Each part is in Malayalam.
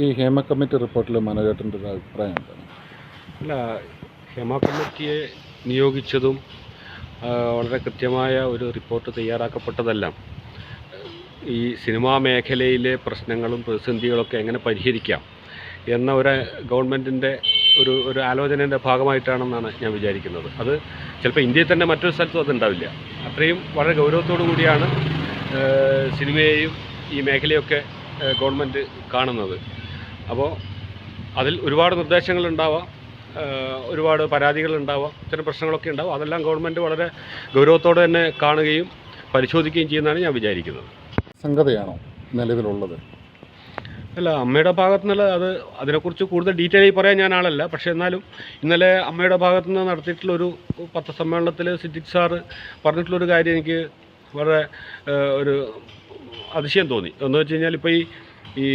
ഈ ഹേമ കമ്മിറ്റി റിപ്പോർട്ടിൽ മനോജേട്ടൻ്റെ ഒരു അഭിപ്രായം എന്താണ്? അല്ല, ഹേമ കമ്മിറ്റിയെ നിയോഗിച്ചതും വളരെ കൃത്യമായ ഒരു റിപ്പോർട്ട് തയ്യാറാക്കപ്പെട്ടതെല്ലാം ഈ സിനിമാ മേഖലയിലെ പ്രശ്നങ്ങളും പ്രതിസന്ധികളൊക്കെ എങ്ങനെ പരിഹരിക്കാം എന്ന ഒരു ഗവൺമെൻറ്റിൻ്റെ ഒരു ആലോചനയുടെ ഭാഗമായിട്ടാണെന്നാണ് ഞാൻ വിചാരിക്കുന്നത്. അത് ചിലപ്പോൾ ഇന്ത്യയിൽ തന്നെ മറ്റൊരു സ്ഥലത്തും അതുണ്ടാവില്ല. അത്രയും വളരെ ഗൗരവത്തോടു കൂടിയാണ് സിനിമയെയും ഈ മേഖലയൊക്കെ ഗവൺമെൻറ് കാണുന്നത്. അപ്പോൾ അതിൽ ഒരുപാട് നിർദ്ദേശങ്ങളുണ്ടാവാം, ഒരുപാട് പരാതികളുണ്ടാവാം, ഇത്തരം പ്രശ്നങ്ങളൊക്കെ ഉണ്ടാവും. അതെല്ലാം ഗവൺമെൻറ് വളരെ ഗൗരവത്തോടെ തന്നെ കാണുകയും പരിശോധിക്കുകയും ചെയ്യുന്നതാണ് ഞാൻ വിചാരിക്കുന്നത്. സംഗതിയാണോ നിലവിലുള്ളത്? അല്ല, അമ്മയുടെ ഭാഗത്തു നിന്നുള്ള അതിനെക്കുറിച്ച് കൂടുതൽ ഡീറ്റെയിൽ ആയി പറയാൻ ഞാൻ ആളല്ല. പക്ഷേ എന്നാലും ഇന്നലെ അമ്മയുടെ ഭാഗത്തു നിന്ന് നടത്തിയിട്ടുള്ളൊരു പത്രസമ്മേളനത്തിൽ സിദ്ദിഖ് സാറ് പറഞ്ഞിട്ടുള്ളൊരു കാര്യം എനിക്ക് വളരെ ഒരു അതിശയം തോന്നി. എന്ന് വെച്ച് കഴിഞ്ഞാൽ ഇപ്പോൾ ഈ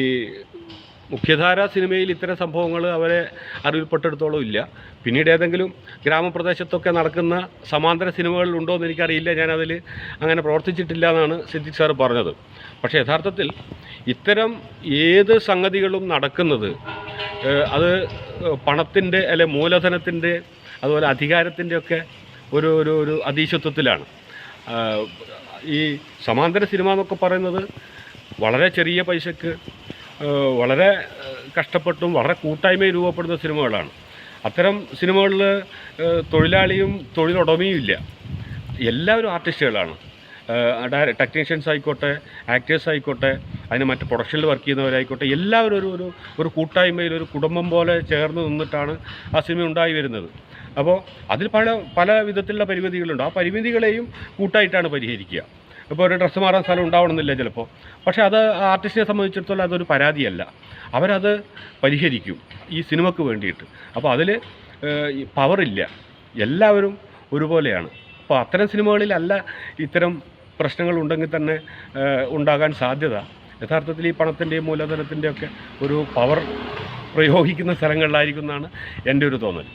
മുഖ്യധാര സിനിമയിൽ ഇത്തരം സംഭവങ്ങൾ അവരെ അറിവിൽപ്പെട്ടെടുത്തോളം ഇല്ല. പിന്നീട് ഏതെങ്കിലും ഗ്രാമപ്രദേശത്തൊക്കെ നടക്കുന്ന സമാന്തര സിനിമകളിലുണ്ടോ എന്ന് എനിക്കറിയില്ല. ഞാനതിൽ അങ്ങനെ പ്രവർത്തിച്ചിട്ടില്ല എന്നാണ് സിദ്ദിഖ് സാറ് പറഞ്ഞത്. പക്ഷേ യഥാർത്ഥത്തിൽ ഇത്തരം ഏത് സംഗതികളും നടക്കുന്നത് അത് പണത്തിൻ്റെ അല്ലെ മൂലധനത്തിൻ്റെ അതുപോലെ അധികാരത്തിൻ്റെയൊക്കെ ഒരു അധീശത്വത്തിലാണ്. ഈ സമാന്തര സിനിമ എന്നൊക്കെ പറയുന്നത് വളരെ ചെറിയ പൈസക്ക് വളരെ കഷ്ടപ്പെട്ടും വളരെ കൂട്ടായ്മയും രൂപപ്പെടുന്ന സിനിമകളാണ്. അത്തരം സിനിമകളിൽ തൊഴിലാളിയും തൊഴിലുടമയും ഇല്ല, എല്ലാവരും ആർട്ടിസ്റ്റുകളാണ്. ടെക്നീഷ്യൻസ് ആയിക്കോട്ടെ, ആക്ടേഴ്സ് ആയിക്കോട്ടെ, അതിന് മറ്റ് പ്രൊഡക്ഷനിൽ വർക്ക് ചെയ്യുന്നവരായിക്കോട്ടെ, എല്ലാവരും ഒരു കൂട്ടായ്മയിൽ ഒരു കുടുംബം പോലെ ചേർന്ന് നിന്നിട്ടാണ് ആ സിനിമ ഉണ്ടായി വരുന്നത്. അപ്പോൾ അതിൽ പല വിധത്തിലുള്ള പരിമിതികളുണ്ട്. ആ പരിമിതികളെയും കൂട്ടായിട്ടാണ് പരിഹരിക്കുക. ഇപ്പോൾ ഒരു ഡ്രസ്സ് മാറാൻ സ്ഥലം ഉണ്ടാവണമെന്നില്ല ചിലപ്പോൾ, പക്ഷേ അത് ആർട്ടിസ്റ്റിനെ സംബന്ധിച്ചിടത്തോളം അതൊരു പരാതിയല്ല. അവരത് പരിഹരിക്കും ഈ സിനിമയ്ക്ക് വേണ്ടിയിട്ട്. അപ്പോൾ അതിൽ പവറില്ല, എല്ലാവരും ഒരുപോലെയാണ്. അപ്പോൾ അത്തരം സിനിമകളിലല്ല ഇത്തരം പ്രശ്നങ്ങൾ ഉണ്ടെങ്കിൽ തന്നെ ഉണ്ടാകാൻ സാധ്യത യഥാർത്ഥത്തിൽ ഈ പണത്തിൻ്റെയും മൂലധനത്തിൻ്റെയൊക്കെ ഒരു പവർ പ്രയോഗിക്കുന്ന സ്ഥലങ്ങളിലായിരിക്കും എന്നാണ് എൻ്റെ ഒരു തോന്നൽ.